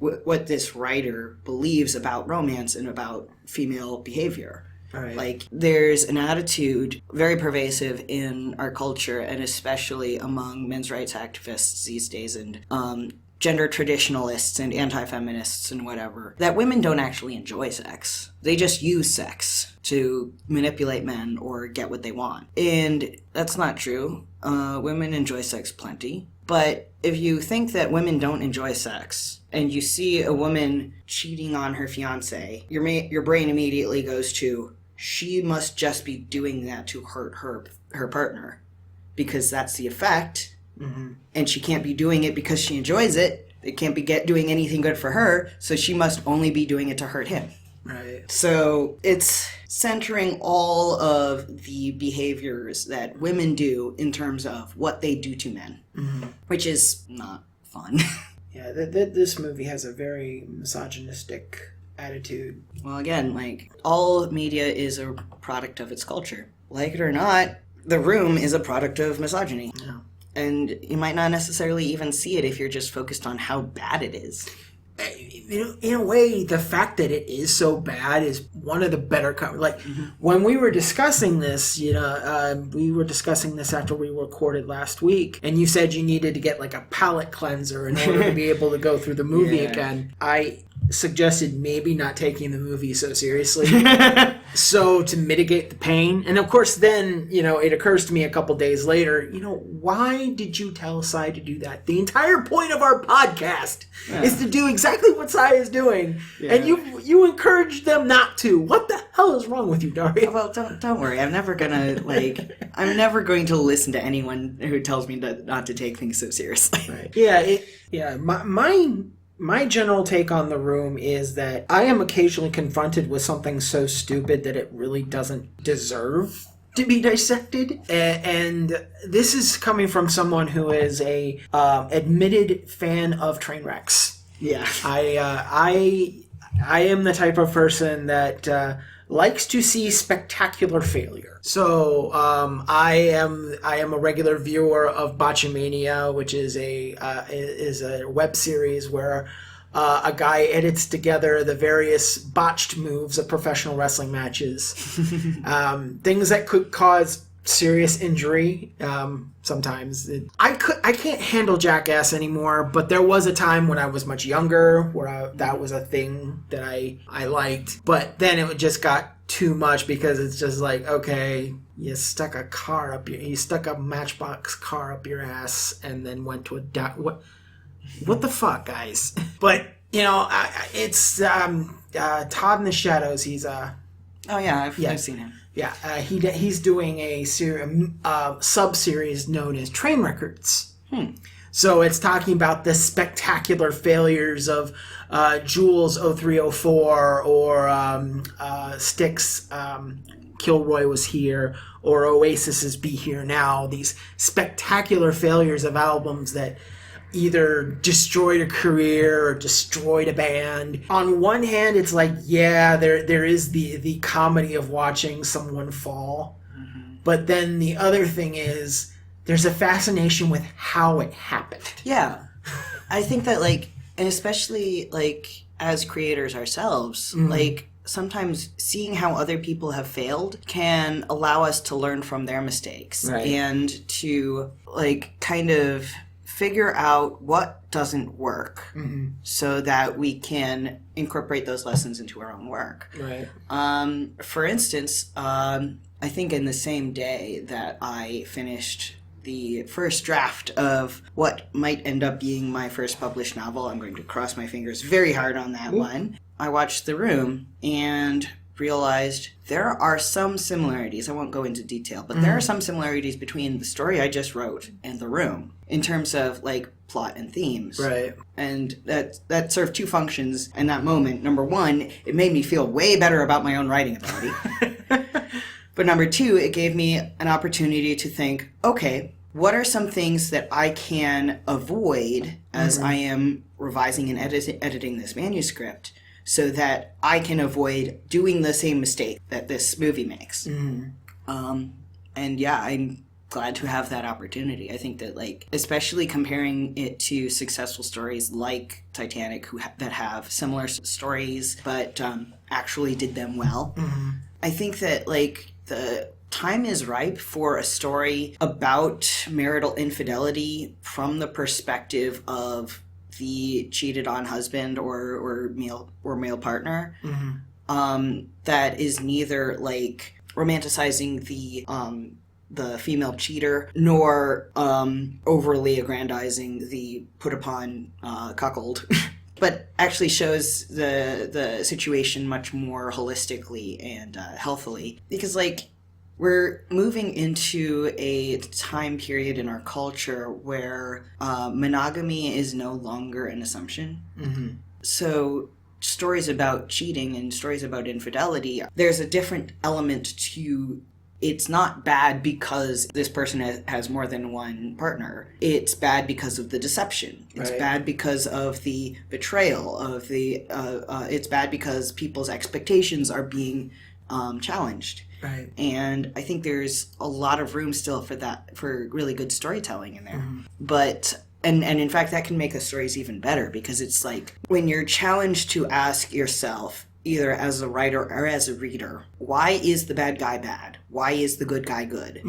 this writer believes about romance and about female behavior. Right. Like, there's an attitude very pervasive in our culture, and especially among men's rights activists these days, and gender traditionalists and anti-feminists and whatever, that women don't actually enjoy sex. They just use sex to manipulate men or get what they want. And that's not true. Women enjoy sex plenty. But if you think that women don't enjoy sex, and you see a woman cheating on her fiancé, your brain immediately goes to, she must just be doing that to hurt her partner, because that's the effect. And she can't be doing it because she enjoys it. It can't be doing anything good for her, so she must only be doing it to hurt him. Right. So it's centering all of the behaviors that women do in terms of what they do to men, which is not fun. Yeah, this movie has a very misogynistic attitude. Well, again, like, all media is a product of its culture. Like it or not, The Room is a product of misogyny. Yeah. And you might not necessarily even see it if you're just focused on how bad it is. In a way, the fact that it is so bad is one of the better... when we were discussing this, we were discussing this after we recorded last week, and you said you needed to get, like, a palate cleanser in order to be able to go through the movie again. I suggested maybe not taking the movie so seriously, so to mitigate the pain. And of course then, it occurs to me a couple days later, why did you tell Sai to do that? The entire point of our podcast is to do exactly what Sai is doing, and you encouraged them not to. What the hell is wrong with you, Daria? Well, don't worry. I'm never going to listen to anyone who tells me not to take things so seriously. Right. My general take on The Room is that I am occasionally confronted with something so stupid that it really doesn't deserve to be dissected. And this is coming from someone who is a admitted fan of train wrecks. Yeah. I am the type of person that likes to see spectacular failure. So I am a regular viewer of Botchamania, which is a web series where a guy edits together the various botched moves of professional wrestling matches, things that could cause serious injury. Sometimes I can't handle Jackass anymore, but there was a time when I was much younger where that was a thing that I liked. But then it just got too much because it's just like, okay, you stuck a matchbox car up your ass and then went to what the fuck, guys? But it's Todd in the Shadows. He's I've seen him. Yeah, he's doing a sub-series known as Train Records. So it's talking about the spectacular failures of Jules 0304 or Styx Kilroy Was Here or Oasis's Be Here Now. These spectacular failures of albums that either destroyed a career or destroyed a band. On one hand, it's like, yeah, there is the comedy of watching someone fall. But then the other thing is there's a fascination with how it happened. Yeah. I think that, and especially, as creators ourselves, sometimes seeing how other people have failed can allow us to learn from their mistakes. Right. And to, kind of figure out what doesn't work so that we can incorporate those lessons into our own work. Right. For instance, I think in the same day that I finished the first draft of what might end up being my first published novel, I'm going to cross my fingers very hard on that one, I watched The Room and realized there are some similarities. I won't go into detail, but there are some similarities between the story I just wrote and The Room in terms of plot and themes. Right. And that served two functions in that moment. Number one, it made me feel way better about my own writing ability. But number two, it gave me an opportunity to think, okay, what are some things that I can avoid as I am revising and editing this manuscript so that I can avoid doing the same mistake that this movie makes? And yeah, I'm glad to have that opportunity. I think that, especially comparing it to successful stories like Titanic that have similar stories but actually did them well, I think that, the time is ripe for a story about marital infidelity from the perspective of the cheated on husband or male partner, that is neither romanticizing the female cheater nor overly aggrandizing the put upon cuckold. But actually shows the situation much more holistically and healthily. Because, we're moving into a time period in our culture where monogamy is no longer an assumption. So stories about cheating and stories about infidelity, there's a different element to it's not bad because this person has more than one partner. It's bad because of the deception. It's bad because of the betrayal of the it's bad because people's expectations are being challenged. Right. And I think there's a lot of room still for really good storytelling in there. But and in fact that can make the stories even better, because it's like when you're challenged to ask yourself, either as a writer or as a reader, why is the bad guy bad? Why is the good guy good?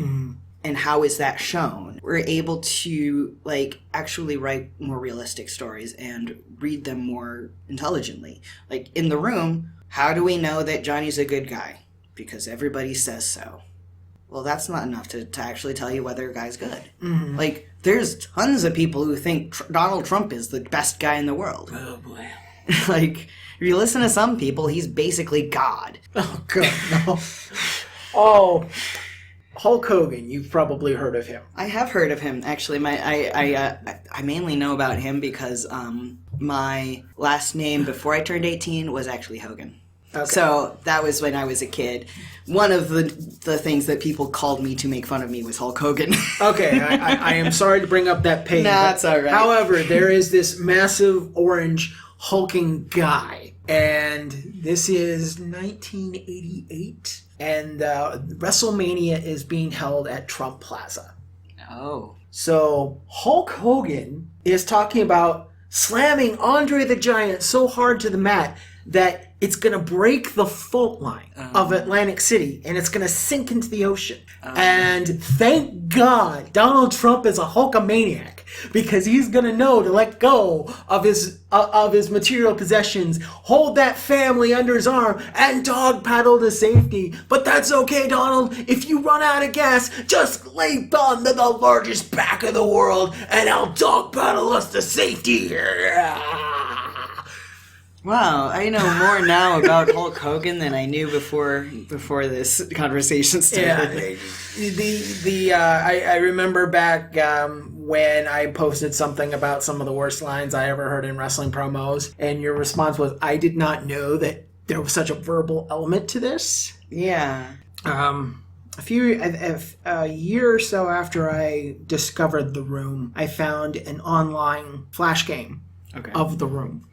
And how is that shown? We're able to like actually write more realistic stories and read them more intelligently. Like in The Room, how do we know that Johnny's a good guy? Because everybody says so. Well, that's not enough to actually tell you whether a guy's good. Like, there's tons of people who think Donald Trump is the best guy in the world. Oh, boy. Like, if you listen to some people, he's basically God. Oh, God, no. Oh, Hulk Hogan, you've probably heard of him. I have heard of him, actually. I mainly know about him because my last name before I turned 18 was actually Hogan. Okay. So that was when I was a kid. One of the things that people called me to make fun of me was Hulk Hogan. Okay, I am sorry to bring up that pain. No, that's all right. However, there is this massive orange hulking guy, and this is 1988, and WrestleMania is being held at Trump Plaza. Oh. So Hulk Hogan is talking about slamming Andre the Giant so hard to the mat that it's going to break the fault line of Atlantic City, and it's going to sink into the ocean. And thank God Donald Trump is a Hulkamaniac, because he's going to know to let go of his material possessions, hold that family under his arm, and dog paddle to safety. But that's okay, Donald. If you run out of gas, just leap on the largest back of the world, and I'll dog paddle us to safety. Wow, I know more now about Hulk Hogan than I knew before this conversation started. Yeah, I remember back when I posted something about some of the worst lines I ever heard in wrestling promos, and your response was, "I did not know that there was such a verbal element to this." Yeah. A year or so after I discovered The Room, I found an online flash game of The Room.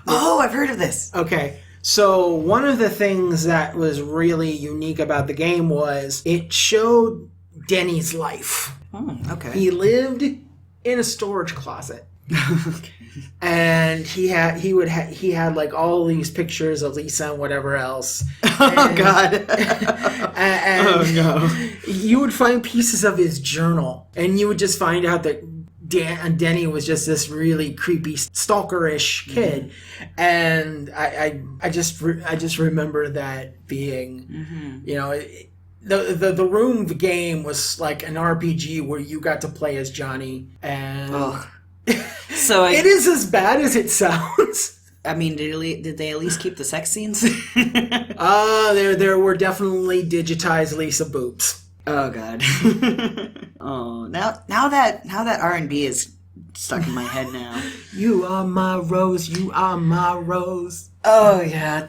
Oh, I've heard of this. Okay. So one of the things that was really unique about the game was it showed Denny's life. Oh, okay. He lived in a storage closet. And he had like all these pictures of Lisa and whatever else. Oh God. and oh no. You would find pieces of his journal, and you would just find out that Denny was just this really creepy stalkerish kid. And I just remember that being, you know, the Room game was like an RPG where you got to play as Johnny, and so it is as bad as it sounds. I mean, did they at least keep the sex scenes? There were definitely digitized Lisa boobs. Oh God. Oh, now that R&B is stuck in my head now. You are my rose, you are my rose. Oh yeah,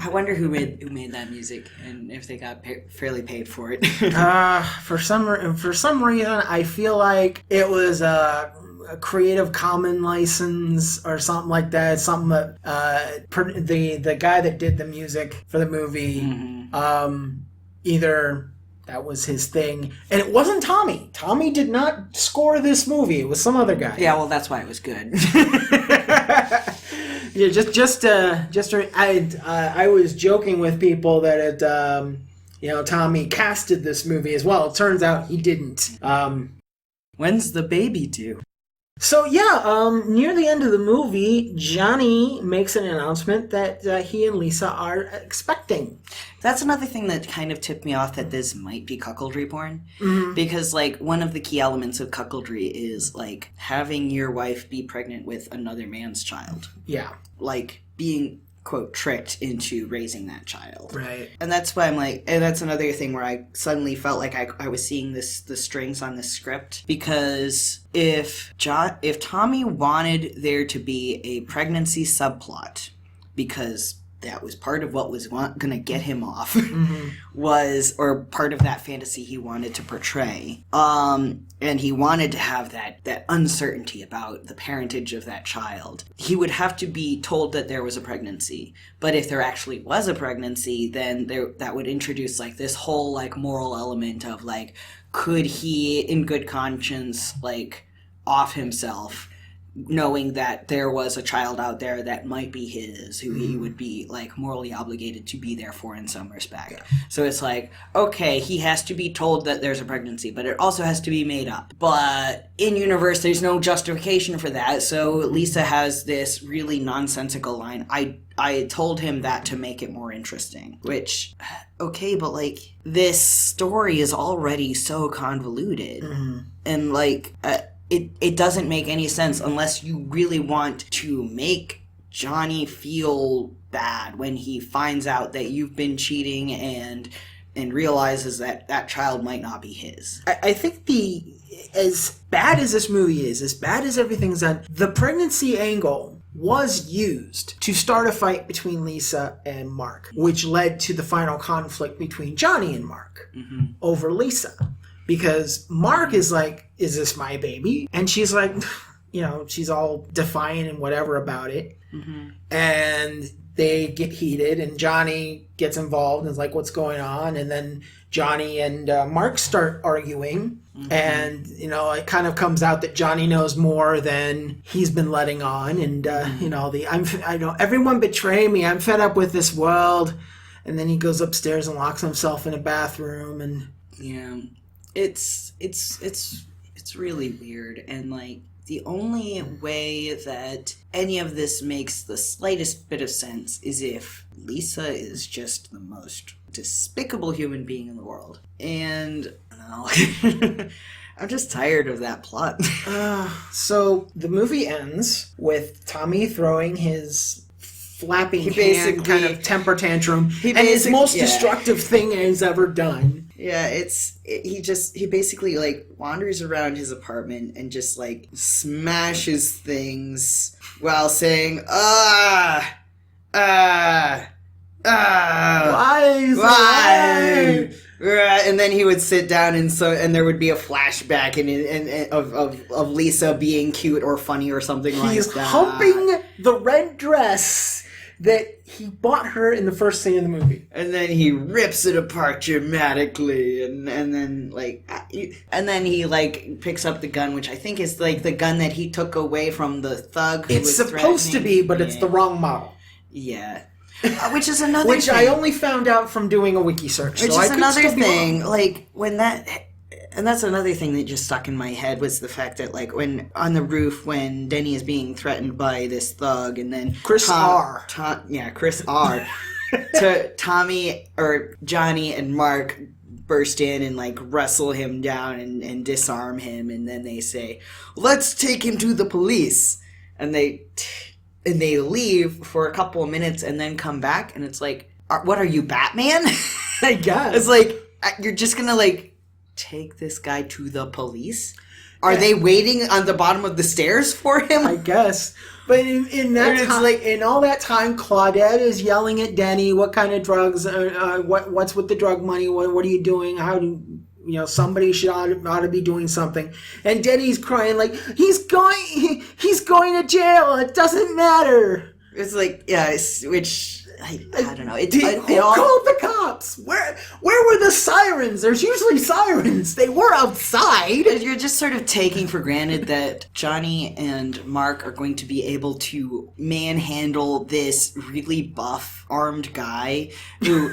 I wonder who made that music and if they got fairly paid for it. For some reason, I feel like it was a Creative Commons license or something like that. Something that the guy that did the music for the movie, either that was his thing, and it wasn't Tommy. Tommy did not score this movie. It was some other guy. Yeah, well, that's why it was good. Yeah, I was joking with people that Tommy casted this movie as well. It turns out he didn't. When's the baby due? So yeah, near the end of the movie, Johnny makes an announcement that he and Lisa are expecting. That's another thing that kind of tipped me off that this might be cuckoldry porn. Because, like, one of the key elements of cuckoldry is, like, having your wife be pregnant with another man's child. Yeah. Like, being, quote, tricked into raising that child. Right. And that's why I'm like, and that's another thing where I suddenly felt like I was seeing the strings on this script. Because if Tommy wanted there to be a pregnancy subplot, because that was part of what was going to get him off, or part of that fantasy he wanted to portray. And he wanted to have that uncertainty about the parentage of that child. He would have to be told that there was a pregnancy. But if there actually was a pregnancy, then that would introduce like this whole like moral element of like, could he in good conscience like off himself, knowing that there was a child out there that might be his, who he would be like morally obligated to be there for in some respect. Yeah. So it's like, okay, he has to be told that there's a pregnancy, but it also has to be made up. But in universe, there's no justification for that. So Lisa has this really nonsensical line. I told him that to make it more interesting, which, okay, but like this story is already so convoluted and like, It doesn't make any sense unless you really want to make Johnny feel bad when he finds out that you've been cheating and realizes that that child might not be his. I think as bad as this movie is, as bad as everything's done, the pregnancy angle was used to start a fight between Lisa and Mark, which led to the final conflict between Johnny and Mark over Lisa. Because Mark is like, is this my baby? And she's like, she's all defiant and whatever about it. And they get heated and Johnny gets involved and is like, what's going on? And then Johnny and Mark start arguing. And, it kind of comes out that Johnny knows more than he's been letting on. And, I know everyone betray me. I'm fed up with this world. And then he goes upstairs and locks himself in a bathroom. And yeah. It's really weird, and like the only way that any of this makes the slightest bit of sense is if Lisa is just the most despicable human being in the world. And I'm just tired of that plot. So the movie ends with Tommy throwing his flapping hand kind of temper tantrum, and his most destructive thing he's ever done. Yeah, he basically like wanders around his apartment and just like smashes things while saying, why? And then he would sit down and there would be a flashback of Lisa being cute or funny or something like that. He's humping the red dress that he bought her in the first scene of the movie. And then he rips it apart dramatically, and then he like picks up the gun, which I think is like the gun that he took away from the thug who it's supposed to be, but it's the wrong model. Yeah. Which is another which thing. I only found out from doing a wiki search. Which is another thing. Like when that... And that's another thing that just stuck in my head was the fact that, like, when on the roof, when Denny is being threatened by this thug, and then Chris R. Chris R. to Tommy or Johnny and Mark burst in and like wrestle him down and disarm him, and then they say, "Let's take him to the police," and they leave for a couple of minutes and then come back, and it's like, what are you, Batman? I guess it's like you're just gonna like. Take this guy to the police? Are they waiting on the bottom of the stairs for him? I guess. But in that time, in all that time, Claudette is yelling at Denny, "What kind of drugs? What's with the drug money? What are you doing? How do somebody ought to be doing something?" And Denny's crying like he's going to jail. It doesn't matter. It's like which. I don't know. Who called the cops? Where were the sirens? There's usually sirens. They were outside. You're just sort of taking for granted that Johnny and Mark are going to be able to manhandle this really buff, armed guy who,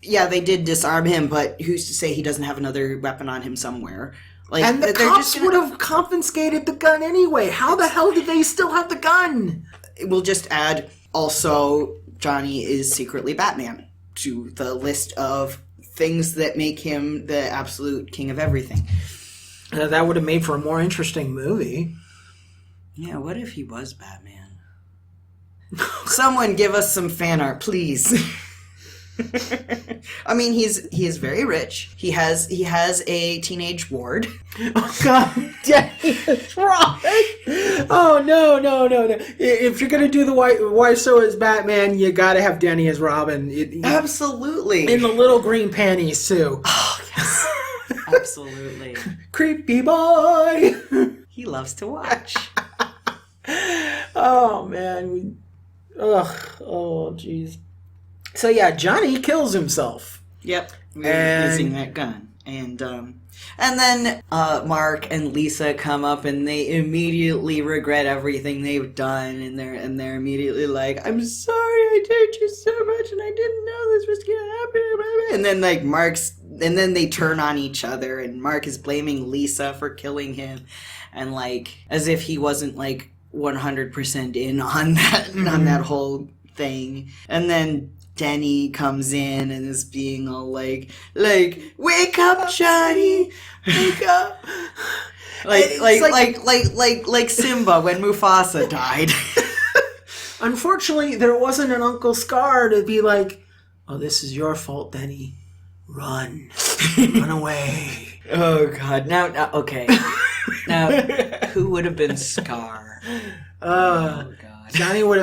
they did disarm him, but who's to say he doesn't have another weapon on him somewhere? Like, and the cops would have confiscated the gun anyway. How the hell did they still have the gun? We'll just add also... Johnny is secretly Batman to the list of things that make him the absolute king of everything. That would have made for a more interesting movie. Yeah, what if he was Batman? Someone give us some fan art, please. I mean, he is very rich. He has a teenage ward. Oh God, Danny is wrong. Oh no. If you're gonna do the Wiseau as Batman, you gotta have Danny as Robin. Absolutely. In the little green panties too. Oh yes. Absolutely. Creepy boy. He loves to watch. Oh man. Oh jeez. So yeah, Johnny kills himself. Yep. Using that gun. And then Mark and Lisa come up and they immediately regret everything they've done, and they're immediately like, "I'm sorry, I hurt you so much, and I didn't know this was gonna happen." And then and then they turn on each other, and Mark is blaming Lisa for killing him, and like as if he wasn't like 100% in on that whole thing. And then Denny comes in and is being all like, "Wake up, Johnny, wake up!" like Simba when Mufasa died. Unfortunately, there wasn't an Uncle Scar to be like, "Oh, this is your fault, Denny. Run away." Oh God! Now, okay. Now, who would have been Scar? Oh God! Johnny would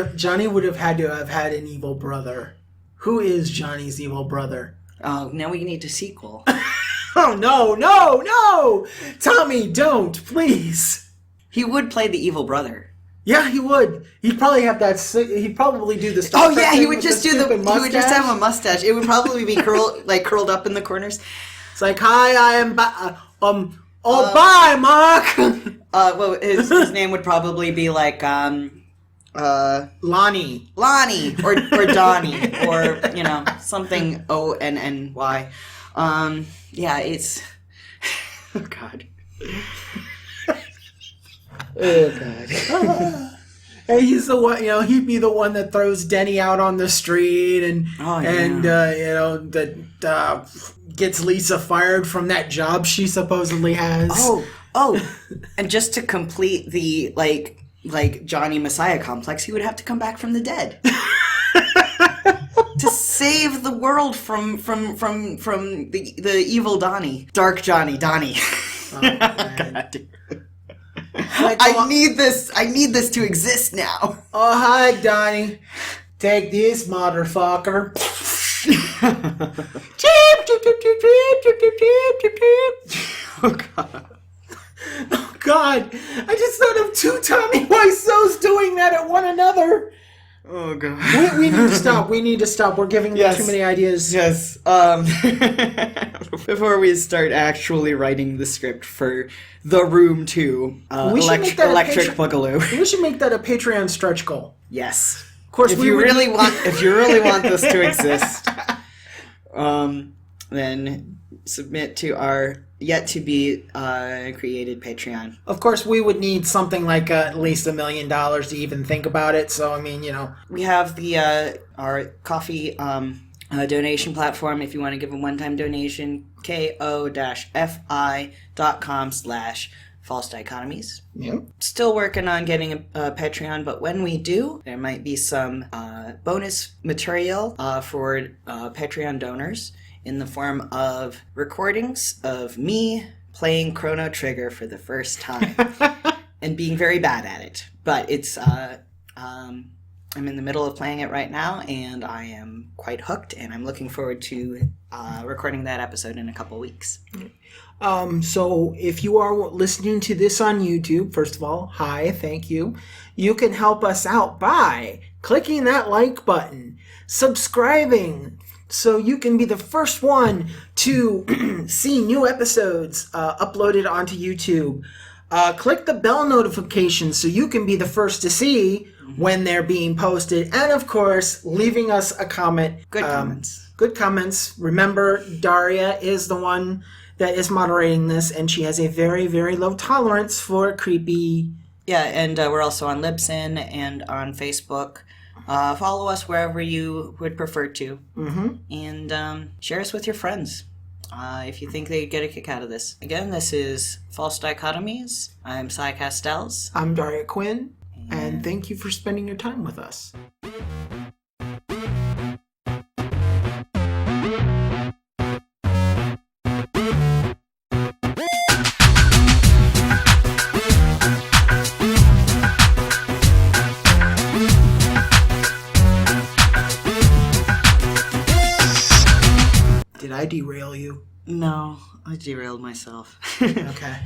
have had to have had an evil brother. Who is Johnny's evil brother? Oh, now we need a sequel. Oh, no! Tommy, don't, please. He would play the evil brother. Yeah, he would. He'd probably have that. He'd probably do the. Oh yeah, he would just do the. He would just have a mustache. It would probably be curled up in the corners. It's like, "Hi, I am bye, Mark." Well, his name would probably be like Lonnie or Donnie or something Onny. Yeah, it's oh God. Oh God. And he's the one, he'd be the one that throws Denny out on the street and that gets Lisa fired from that job she supposedly has. Oh, and just to complete the like Johnny Messiah complex, he would have to come back from the dead. To save the world from the evil Donnie. Dark Donnie. Oh, God. I need this to exist now. Oh, hi, Donnie. Take this, motherfucker. Oh, God. Oh, God. I just thought of two Tommy Wiseaus doing that at one another. Oh, God. We need to stop. We're giving them too many ideas. Yes. Before we start actually writing the script for The Room 2, Electric Boogaloo. We should make that a Patreon stretch goal. Yes. Of course, if you really want this to exist, then submit to our yet to be created Patreon. Of course, we would need something like at least $1 million to even think about it. So, I mean, we have the our coffee donation platform. If you want to give a one-time donation, ko-fi.com/false dichotomies. Yep. Still working on getting a Patreon, but when we do, there might be some bonus material for Patreon donors, in the form of recordings of me playing Chrono Trigger for the first time and being very bad at it. But it's I'm in the middle of playing it right now, and I am quite hooked, and I'm looking forward to recording that episode in a couple weeks. So if you are listening to this on YouTube, first of all, hi, thank you. You can help us out by clicking that like button, subscribing, so you can be the first one to see new episodes uploaded onto YouTube. Click the bell notification so you can be the first to see when they're being posted. And, of course, leaving us a comment. Good comments. Good comments. Remember, Daria is the one that is moderating this, and she has a very, very low tolerance for creepy... Yeah, and we're also on Libsyn and on Facebook. Follow us wherever you would prefer to. Mm-hmm. And share us with your friends if you think they'd get a kick out of this. Again, this is False Dichotomies. I'm Cy Castells. I'm Daria Quinn. And thank you for spending your time with us. I derail you? No, I derailed myself. Okay.